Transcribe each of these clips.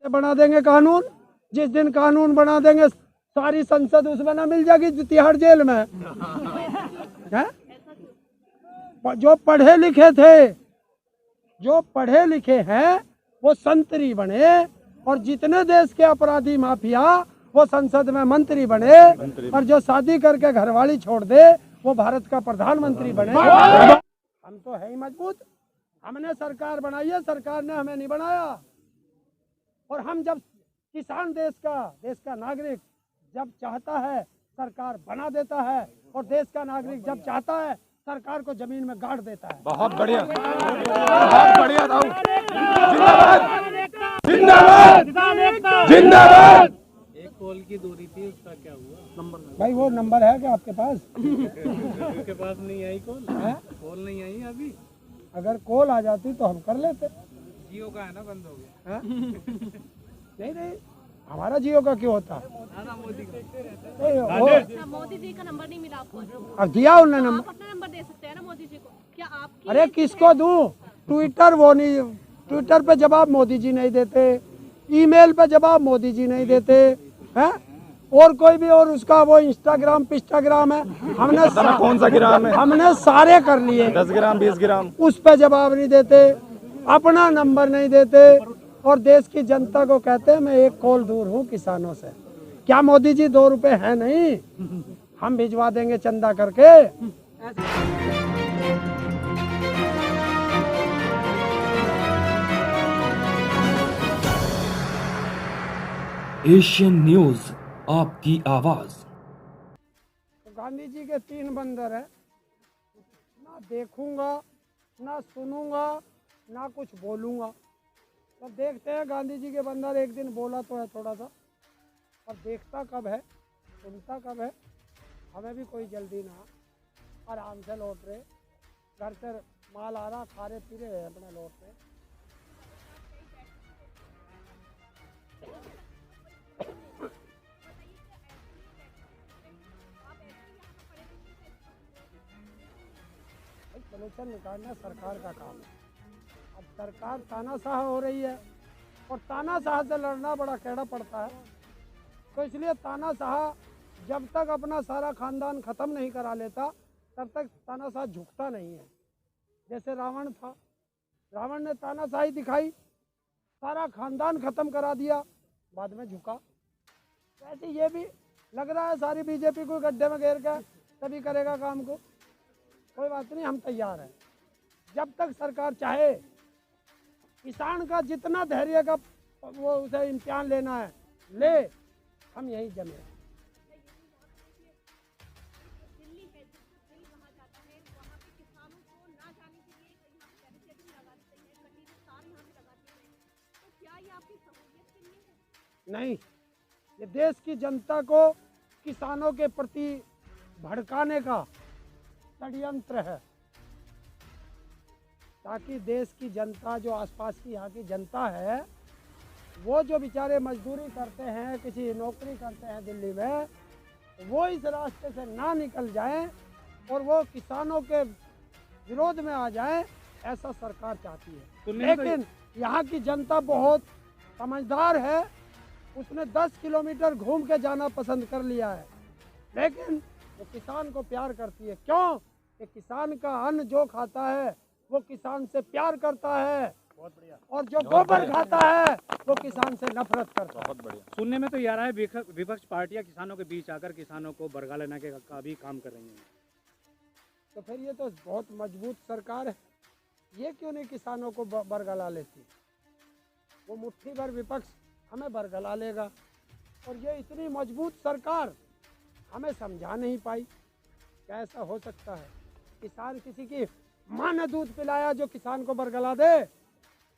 बना देंगे कानून। जिस दिन कानून बना देंगे सारी संसद उसमें ना मिल जाएगी तिहाड़ जेल में है? जो पढ़े लिखे हैं वो संतरी बने और जितने देश के अपराधी माफिया वो संसद में मंत्री बने और जो शादी करके घरवाली छोड़ दे वो भारत का प्रधानमंत्री बने। हम तो है ही मजबूत। हमने सरकार बनाई है, सरकार ने हमें नहीं बनाया। और हम जब किसान देश का नागरिक जब चाहता है सरकार बना देता है और देश का नागरिक जब चाहता है सरकार को जमीन में गाड़ देता है। बहुत बढ़िया, बहुत बढ़िया। जिंदाबाद, जिंदाबाद, जिंदाबाद। एक कॉल की दूरी थी, उसका क्या हुआ? नंबर भाई वो नंबर है क्या आपके पास? उसके पास नहीं आई कॉल नहीं आई अभी। अगर कॉल आ जाती तो हम कर लेते। जियो का है ना, बंद हो गया। नहीं हमारा जियो का क्यों होता? मोदी जी का नंबर नहीं मिला आपको? अब दिया उन्होंने नंबर। आप अपना नंबर दे सकते हैं ना मोदी जी को। क्या आप? अरे किसको दूं? ट्विटर वो नहीं, ट्विटर पे जवाब मोदी जी नहीं देते, ईमेल पे जवाब मोदी जी नहीं देते हैं। और कोई भी और उसका वो इंस्टाग्राम पिस्टाग्राम है, हमने कौन सा ग्राम है? हमने सारे कर लिए। 10 ग्राम 20 ग्राम उस पे जवाब नहीं देते, अपना नंबर नहीं देते और देश की जनता को कहते हैं मैं एक कॉल दूर हूँ किसानों से। क्या मोदी जी 2 रुपए है नहीं? हम भिजवा देंगे चंदा करके। एशियन न्यूज, आपकी आवाज। गांधी जी के 3 बंदर है, ना देखूंगा ना सुनूंगा ना कुछ बोलूंगा। तो देखते हैं गांधी जी के बंदर। एक दिन बोला तो है थोड़ा सा, और देखता कब है सुनता कब है। हमें भी कोई जल्दी ना, आराम से लौट रहे, घर से माल आ रहा, खा रहे पी रहे अपने लौट रहे। सलूशन निकालना सरकार का काम है। अब सरकार तानाशाह हो रही है और तानाशाह से लड़ना बड़ा कैड़ा पड़ता है। तो इसलिए तानाशाह जब तक अपना सारा खानदान ख़त्म नहीं करा लेता तब तक तानाशाह झुकता नहीं है। जैसे रावण था, रावण ने तानाशाही दिखाई, सारा खानदान ख़त्म करा दिया, बाद में झुका। वैसे ये भी लग रहा है सारी बीजेपी को गड्ढे में घेर कर तभी करेगा काम को। कोई बात नहीं, हम तैयार हैं। जब तक सरकार चाहे किसान का जितना धैर्य का वो उसे इम्तिहान लेना है ले, हम यही जमे। नहीं, ये देश की जनता को किसानों के प्रति भड़काने का षड्यंत्र है, ताकि देश की जनता जो आसपास की यहाँ की जनता है वो जो बेचारे मजदूरी करते हैं, किसी नौकरी करते हैं दिल्ली में, वो इस रास्ते से ना निकल जाएं और वो किसानों के विरोध में आ जाएं, ऐसा सरकार चाहती है। लेकिन यहाँ की जनता बहुत समझदार है, उसने 10 किलोमीटर घूम के जाना पसंद कर लिया है। लेकिन वो किसान को प्यार करती है। क्यों? कि किसान का अन्न जो खाता है वो किसान से प्यार करता है। बहुत बढ़िया। और जो गोबर खाता है वो किसान से नफरत करता है। बहुत बढ़िया। सुनने में तो ये आ रहा है विपक्ष पार्टियां किसानों के बीच आकर किसानों को बरगा लेने का भी काम कर रही हैं। तो फिर ये तो बहुत मजबूत सरकार है, ये क्यों नहीं किसानों को बरगला लेती? वो मुट्ठी भर विपक्ष हमें बरगला लेगा और ये इतनी मजबूत सरकार हमें समझा नहीं पाई। क्या ऐसा हो सकता है? किसान किसी की माँ ने दूध पिलाया जो किसान को बरगला दे?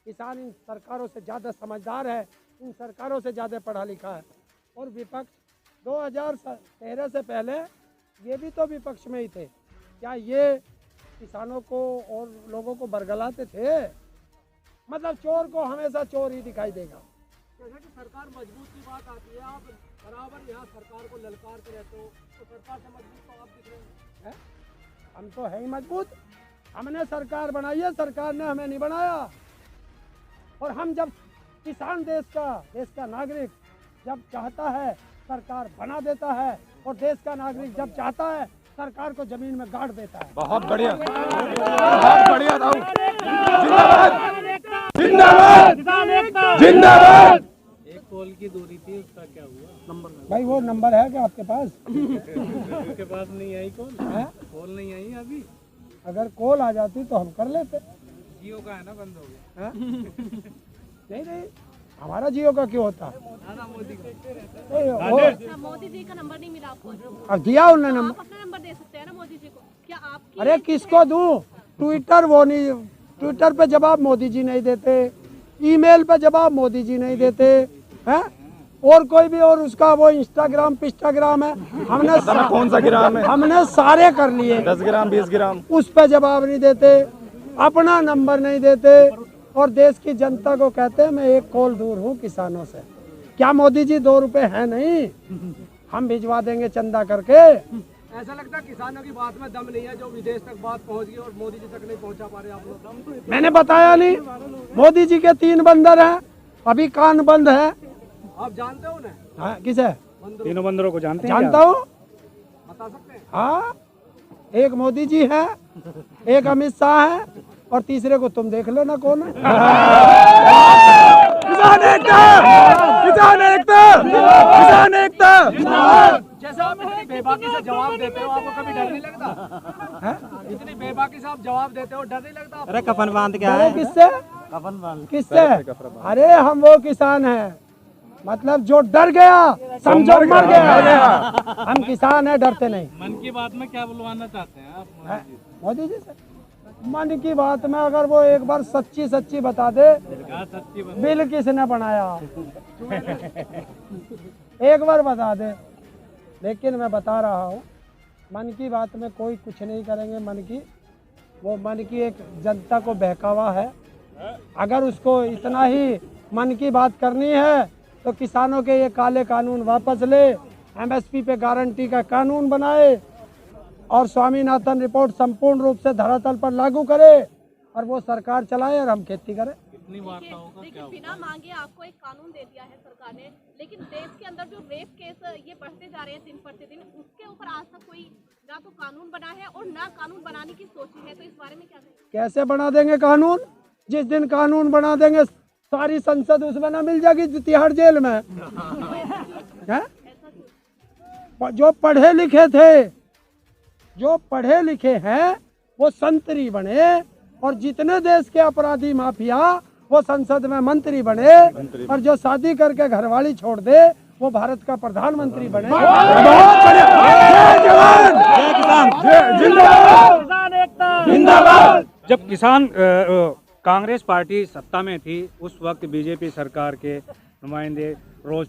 किसान इन सरकारों से ज़्यादा समझदार है, इन सरकारों से ज़्यादा पढ़ा लिखा है। और विपक्ष 2013 से पहले ये भी तो विपक्ष में ही थे। क्या ये किसानों को और लोगों को बरगलाते थे? मतलब चोर को हमेशा चोर ही दिखाई देगा। जैसे कि सरकार मजबूत की बात आती है, आप बराबर यहाँ सरकार को ललकारते रहते हो, तो सरकार से मजबूत तो आप दिख रहे हैं। हम तो है ही मजबूत। हमने सरकार बनाई है, सरकार ने हमें नहीं बनाया। और हम जब किसान देश का नागरिक जब चाहता है सरकार बना देता है, और देश का नागरिक जब चाहता है सरकार को जमीन में गाड़ देता है। बहुत बढ़िया, बहुत बढ़िया था। जिंदाबाद जिंदाबाद जिंदाबाद। एक पोल की दूरी थी, उसका क्या हुआ? नंबर भाई वो नंबर है क्या आपके पास? उसके पास नहीं आई कॉल है? कॉल नहीं आई अभी। अगर कॉल आ जाती तो हम कर लेते। जियो का है ना, बंद हो गया। हाँ? नहीं, हमारा जियो का क्यों होता? मोदी नहीं, अच्छा, मोदी जी का नंबर नहीं मिला आपको? अब दिया उन्होंने आप नंबर। अपना नंबर दे सकते हैं ना मोदी जी को। क्या आपकी अरे किसको दूं? ट्विटर वो नहीं, ट्विटर पे जवाब मोदी जी नहीं देते, ईमेल पे जवाब मोदी जी नहीं देते हैं, और कोई भी, और उसका वो इंस्टाग्राम पिस्टाग्राम है, हमने कौन सा ग्राम है? हमने सारे कर लिए, 10 ग्राम 20 ग्राम। उस पे जवाब नहीं देते, अपना नंबर नहीं देते, और देश की जनता को कहते हैं मैं एक कॉल दूर हूँ किसानों से। क्या मोदी जी 2 रुपए है नहीं? हम भिजवा देंगे चंदा करके। ऐसा लगता है किसानों की बात में दम नहीं है, जो विदेश तक बात पहुंच गई और मोदी जी तक नहीं पहुंचा पा रहे आप लोग। मैंने बताया नहीं, मोदी जी के 3 बंदर हैं, अभी कान बंद है। आप जानते हो उन्हें? हाँ, किसे तीनों बंदरों को जानते हैं? जानता हूँ? बता सकते हैं? हाँ, एक मोदी जी है, एक अमित शाह है, और तीसरे को तुम देख लो ना कौन है। किसान एकता, किसान एकता, किसान एकता। जैसे आप इतनी बेबाकी से जवाब देते हो, आपको कभी डर नहीं लगता? इतनी बेबाकी से आप जवाब देते हो, डर नहीं लगता? अरे कफन बांध के अरे किससे? कफन बांध। किससे? अरे हम वो किसान हैं, मतलब जो डर गया समझो मर गया। हम किसान हैं, डरते नहीं। मन की बात में क्या बुलवाना चाहते हैं आप मोदी जी से? मन की बात में अगर वो एक बार सच्ची सच्ची बता दे, सच्ची बात? बिल किसने बनाया, एक बार बता दे। लेकिन मैं बता रहा हूँ, मन की बात में कोई कुछ नहीं करेंगे। मन की एक जनता को बहकावा है। अगर उसको इतना ही मन की बात करनी है तो किसानों के ये काले कानून वापस ले, एमएसपी पे गारंटी का कानून बनाए, और स्वामीनाथन रिपोर्ट संपूर्ण रूप से धरातल पर लागू करे, और वो सरकार चलाए और हम खेती करें। देखिए बिना मांगे आपको एक कानून दे दिया है सरकार ने, लेकिन देश के अंदर जो रेप केस ये बढ़ते जा रहे हैं दिन प्रतिदिन, उसके ऊपर आज तक कोई ना तो कानून बना है और ना कानून बनाने की सोची है। तो इस बारे में क्या कहेंगे? कैसे बना देंगे कानून? जिस दिन कानून बना देंगे सारी संसद उसमें ना मिल जाएगी तिहाड़ जेल में। है? जो पढ़े लिखे हैं वो संतरी बने, और जितने देश के अपराधी माफिया वो संसद में मंत्री बने, और जो शादी करके घरवाली छोड़ दे वो भारत का प्रधानमंत्री बने। बहुत बढ़िया। जय जवान जय किसान, जिंदाबाद जिंदाबाद। जब किसान कांग्रेस पार्टी सत्ता में थी, उस वक्त बीजेपी सरकार के नुमाइंदे रोज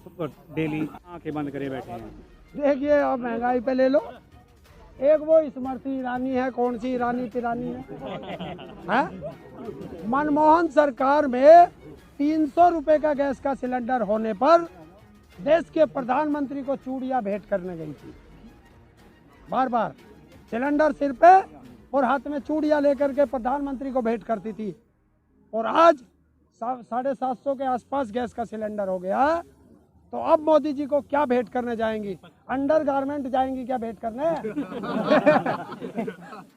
डेली आंखें बंद करे बैठे हैं। देखिए आप महंगाई पे ले लो, एक वो स्मृति ईरानी है, कौन सी ईरानी पिरानी है? मनमोहन सरकार में 300 रुपए का गैस का सिलेंडर होने पर देश के प्रधानमंत्री को चूड़ियां भेंट करने गई थी। बार बार सिलेंडर सिर पे और हाथ में चूड़ियां लेकर के प्रधानमंत्री को भेंट करती थी। और आज 750 के आसपास गैस का सिलेंडर हो गया है, तो अब मोदी जी को क्या भेंट करने जाएंगी? अंडर गारमेंट जाएंगी क्या भेंट करने?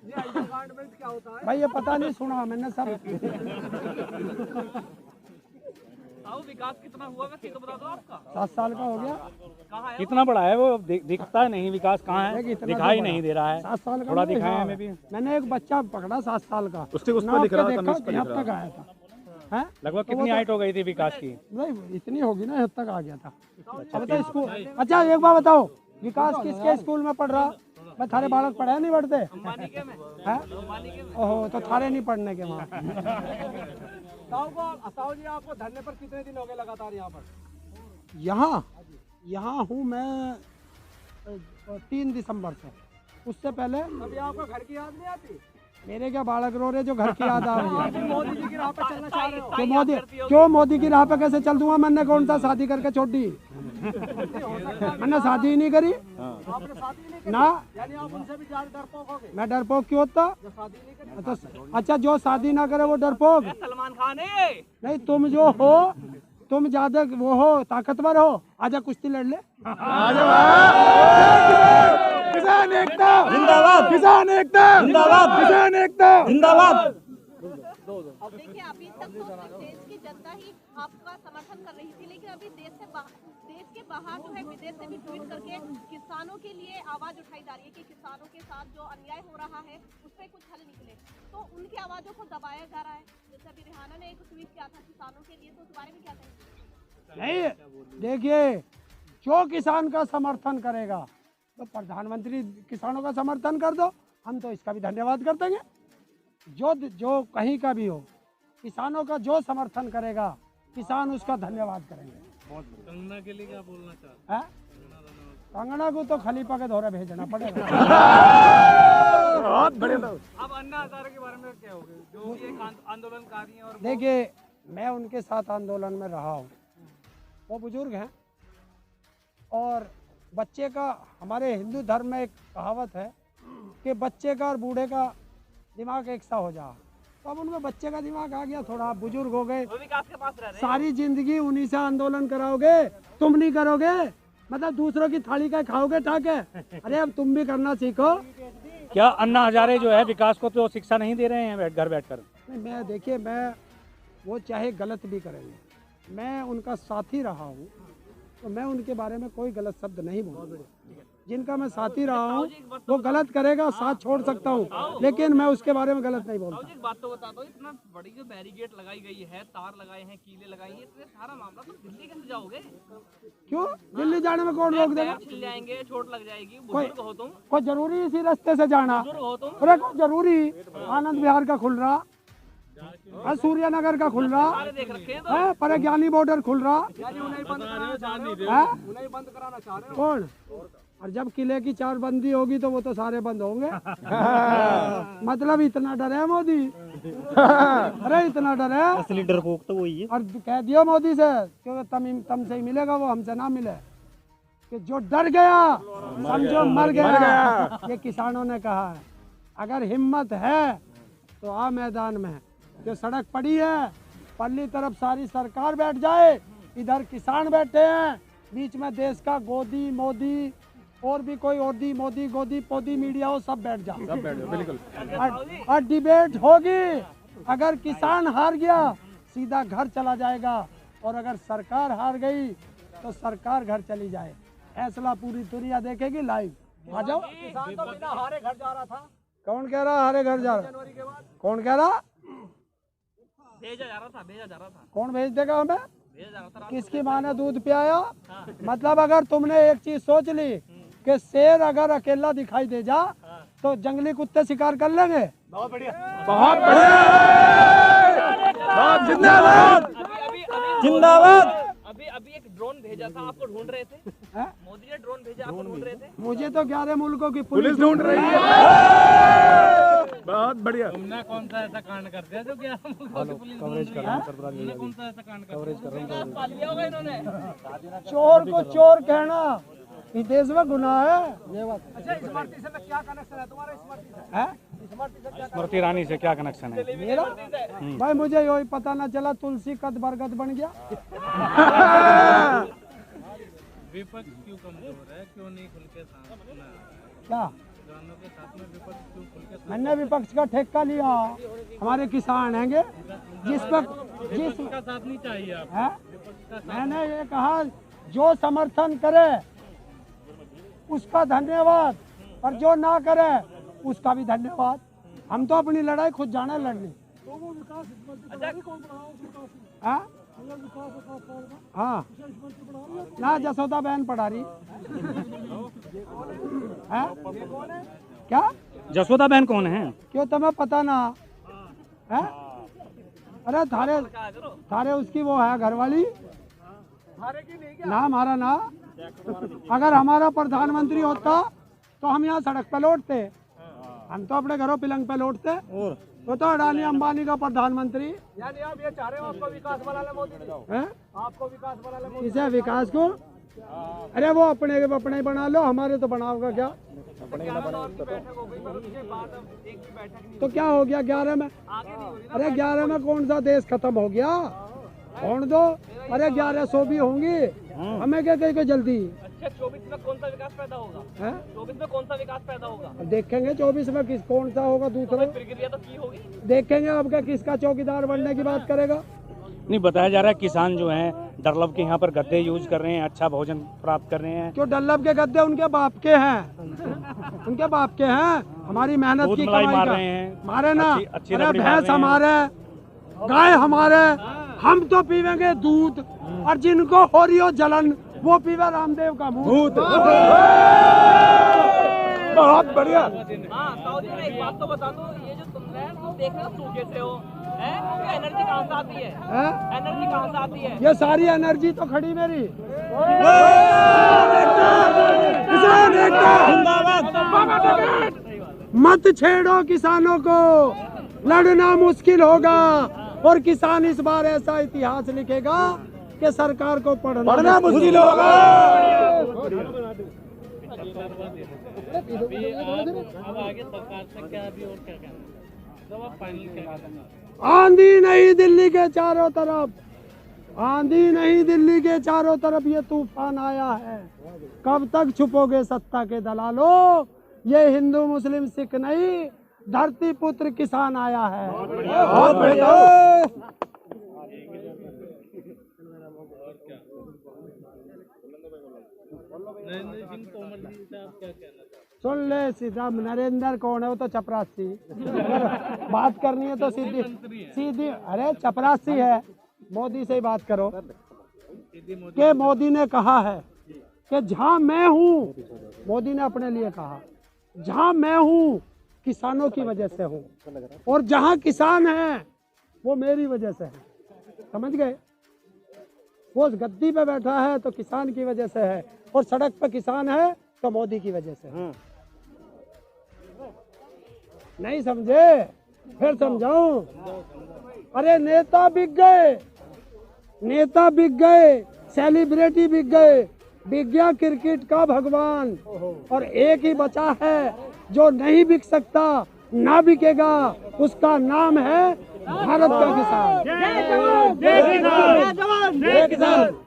क्या होता है? भाई ये पता नहीं, सुना मैंने सब। विकास कितना हुआ वैसे तो बता दो आपका? 7 साल का हो गया। कितना बड़ा है वो? दिखता नहीं विकास कहाँ है, दिखाई नहीं दे रहा है। 7 साल का थोड़ा नहीं, दिखाया हाँ। हमें भी। मैंने एक बच्चा पकड़ा 7 साल का, उससे उस पे नाप दिख के रहा था, देखा, तमीज पे दिख यहाँ रहा तक आया था। हैं? लगभग कितनी हाइट हो गई थी विकास की? नहीं इतनी होगी ना, यहाँ तक आ गया था। अब तो स्कूल, अच्छा एक बार बताओ, विकास किसके स्कूल में पढ़ रहा? मैं थारे बालक पढ़े नहीं पढ़ते हैं? ओहो, तो थारे नहीं पढ़ने के वहाँ। साहू जी आपको धरने पर कितने दिन हो गए लगातार यहाँ पर? यहाँ हूँ मैं 3 दिसंबर से। उससे पहले अभी आपको घर की याद नहीं आती? मेरे क्या बालक रो रहे जो घर की याद आ रही है? मोदी जी की राह पे चलना चाह रहे हो? क्यों मोदी की राह पे कैसे चल दूंगा? मैंने कौन सा शादी करके छोड़ दी? मैंने शादी ही नहीं करी आपने शादी नहीं करी? ना। यानी आप उनसे भी ज्यादा डरपोक हो गए मैं डरपोक क्यों होता? जो शादी नहीं करी? अच्छा जो शादी ना करे वो डरपोक? सलमान खान है। नहीं, तुम जो हो तुम ज्यादा वो हो, ताकतवर हो, आजा कुश्ती लड़ ले। किसान एकता जिंदाबाद, किसान एकता जिंदाबाद, किसान एकता जिंदाबाद। अब देखिए अभी तक तो सिर्फ देश की जनता ही आपका समर्थन कर रही थी, लेकिन अभी देश के बाहर जो है विदेश से भी ट्वीट करके किसानों के लिए आवाज उठाई जा रही है कि किसानों के साथ जो अन्याय हो रहा है उस पर कुछ हल निकले, तो उनकी आवाजों को दबाया जा रहा है। जैसे अभी रिहाना ने एक ट्वीट किया था किसानों के लिए, तो उस बारे में क्या कहेंगे? नहीं, देखिए जो किसान का समर्थन करेगा तो प्रधानमंत्री किसानों का समर्थन कर दो, हम तो इसका भी धन्यवाद कर देंगे। जो कहीं का भी हो, किसानों का जो समर्थन करेगा किसान उसका धन्यवाद करेंगे। कंगना के लिए क्या बोलना चाहते हैं? कंगना को तो खलीफा के दौरे भेजना पड़ेगा। बहुत बढ़िया। अब अन्ना हजारे के बारे में क्या होगा, जो भी एक आंदोलनकारी हैं? और देखिए मैं उनके साथ आंदोलन में रहा हूँ, वो बुजुर्ग हैं और बच्चे का, हमारे हिंदू धर्म में एक कहावत है कि बच्चे का और बूढ़े का दिमाग एक सा हो जा, तो अब उनमें बच्चे का दिमाग आ गया, थोड़ा बुजुर्ग हो गए, सारी जिंदगी उन्हीं से आंदोलन कराओगे, तुम नहीं करोगे, मतलब दूसरों की थाली का खाओगे ठाके। अरे अब तुम भी करना सीखो। क्या अन्ना हजारे जो है विकास को तो शिक्षा नहीं दे रहे हैं घर बैठकर? मैं देखिए, मैं वो चाहे गलत भी करेंगे, मैं उनका साथी रहा हूँ, तो मैं उनके बारे में कोई गलत शब्द नहीं बोलूँगा। जिनका मैं साथी रहा हूँ वो गलत करेगा, साथ छोड़ सकता हूँ, लेकिन मैं उसके बारे में गलत नहीं बोलता। एक बात तो बता दो, इतना बड़ी जो बैरिकेड लगाई गई है, तार लगाए हैं, कीले लगाई हैं, इतने सारा मामला, तो दिल्ली कैसे जाओगे? क्यों दिल्ली जाने में कौन रोक देगा? छिल जाएंगे, चोट लग जाएगी, बुजुर्ग हो तुम, कोई जरूरी इसी रास्ते से जाना? बुजुर्ग हो तुम, अरे कोई जरूरी आनंद विहार का खुल रहा, सूर्य नगर का खुल रहा देख रखे हैं है, परेज्ञानी बॉर्डर खुल रहा है, बंद कराना चाह रहे हो? कौन? और जब किले की चार बंदी होगी तो वो तो सारे बंद होंगे। मतलब इतना डर है मोदी? अरे इतना डर है, असली डरपोक तो वही है। और कह दियो मोदी से क्योंकि तम से ही मिलेगा, वो हमसे ना मिले, कि जो डर गया समझो मर गया। ये किसानों ने कहा है। अगर हिम्मत है तो आ मैदान में, जो सड़क पड़ी है पल्ली तरफ सारी सरकार बैठ जाए, इधर किसान बैठे हैं, बीच में देश का गोदी मोदी और भी कोई ओदी मोदी गोदी पोदी मीडिया हो, सब बैठ जाओ, सब बैठ जाओ, बिल्कुल। और डिबेट होगी। अगर किसान हार गया सीधा घर चला जाएगा, और अगर सरकार हार गई तो सरकार घर चली जाए। फैसला पूरी दुनिया देखेगी लाइव। आ जाओ। किसान तो बिना हारे घर जा रहा था। कौन कह रहा हारे घर जा रहा? जनवरी के बाद कौन कह रहा? भेजा जा रहा था। कौन भेज देगा हमें? भेजा जा रहा था। किसकी माँ ने दूध पियाया? मतलब अगर तुमने एक चीज सोच ली कि शेर अगर अकेला दिखाई दे जा तो जंगली कुत्ते शिकार कर लेंगे। बहुत बढ़िया, बहुत जिंदाबाद जिंदाबाद। अभी एक ड्रोन भेजा था, आपको ढूंढ रहे थे? मोदी ने ड्रोन भेजा, आपको ढूंढ रहे थे? मुझे तो 11 मुल्कों की पुलिस ढूंढ रही है। बहुत बढ़िया। तुमने कौन सा ऐसा कांड कर दिया जो कि पुलिस कर रहा है? तुमने कौन सा ऐसा कांड कर दिया होगा इन्होंने? चोर को चोर कहना इस देश में गुनाह है। ये बात। अच्छा, स्मृति से क्या कनेक्शन है तुम्हारा? स्मृति से है? स्मृति से क्या स्मृति ईरानी से क्या कनेक्शन है मेरा? भाई मुझे यही पता ना चला तुलसी कद बरगद बन गया। विपक्ष क्यों कमजोर है? क्यों नहीं खुल के साथ क्या किसानों के साथ में विपक्ष क्यों खुल के? मैंने विपक्ष का ठेका लिया, हमारे किसान हैंगे जिस पर का साथ नहीं चाहिए आप? है? मैंने ये कहा जो समर्थन करे उसका धन्यवाद, और जो ना करे उसका भी धन्यवाद। हम तो अपनी लड़ाई खुद जाना लड़ने। हाँ हाँ ना, जसोदा बहन पढ़ा रही है। क्या जसोदा बहन कौन है? क्यों तुम्हें पता ना है? अरे थारे उसकी वो है घरवाली, ना हमारा ना। अगर हमारा प्रधानमंत्री होता तो हम यहाँ सड़क पे लौटते, हम तो अपने घरों पिलंग पे लौटते। वो तो अडानी अंबानी का प्रधानमंत्री। यानी आप ये चाह रहे हो आपको विकास बना ले मोदी ने? आपको विकास बना ले मोदी? किसे विकास को? अरे वो अपने ही बना लो, हमारे तो बनाओगा क्या? तो क्या हो गया 11 में? अरे 11 में कौन सा देश खत्म हो गया? होने दो। अरे 1100 भी होंगी, हमें क्या कहीं को जल्दी। अच्छा 24 में कौन सा विकास पैदा होगा? है 24 में कौन सा विकास पैदा होगा? देखेंगे 24 में किस कौन सा होगा दूसरा, प्रक्रिया तो की होगी। देखेंगे। अब क्या किसका चौकीदार बनने की बात करेगा। नहीं, बताया जा रहा है किसान जो हैं डरलब के यहाँ पर गद्दे यूज कर रहे हैं, अच्छा भोजन प्राप्त कर रहे हैं। क्यों डल्लब के गद्दे उनके बाप के हैं, उनके बाप के हैं। हमारी मेहनत दूध की मलाई कमाई मार का रहे हैं, मारे ना। अच्छी अरे रबड़ी मार भैंस रहे हैं। हमारे, गाय हमारे, हम तो पीवेंगे दूध, और जिनको हो रही हो जलन वो पीवे रामदेव का दूध। बहुत बढ़िया। हाँ ताऊ जी मैं एक बात तो बता दूं, ये जो तुम रहे तुम देख रहे हो सूखे से हो, है एनर्जी कहाँ से आती है? एनर्जी कहाँ से आती है? ये सारी एनर्जी तो खड़ी मेरी। किसान एकता मत छेड़ो किसानों को, लड़ना मुश्किल होगा, और किसान इस बार ऐसा इतिहास लिखेगा कि सरकार को पढ़ना मुश्किल होगा। आंधी नहीं दिल्ली के चारों तरफ, आंधी नहीं दिल्ली के चारों तरफ ये तूफान आया है। कब तक छुपोगे सत्ता के दलालों, ये हिंदू मुस्लिम सिख नहीं, धरती पुत्र किसान आया है। बहुत बढ़िया। सुन ले सीधा, नरेंद्र कौन है? वो तो चपरासी। बात करनी है तो सीधी सीधी, अरे चपरासी है। मोदी से ही बात करो कि मोदी ने कहा है कि जहां मैं हूँ, मोदी ने अपने लिए कहा, जहां मैं हूँ किसानों की वजह से हूँ, और जहां किसान है वो मेरी वजह से है। समझ गए? वो गद्दी पे बैठा है तो किसान की वजह से है, और सड़क पे किसान है तो मोदी की वजह से है। नहीं समझे? फिर समझाऊं? अरे नेता बिक गए, नेता बिक गए, सेलिब्रिटी बिक गए, बिक गया क्रिकेट का भगवान, और एक ही बचा है जो नहीं बिक सकता, ना बिकेगा, उसका नाम है भारत का किसान। जय जवान, जय किसान, जय किसान।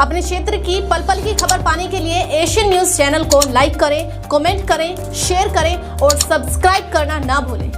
अपने क्षेत्र की पल पल की खबर पाने के लिए एशियन न्यूज चैनल को लाइक करें, कमेंट करें, शेयर करें और सब्सक्राइब करना ना भूलें।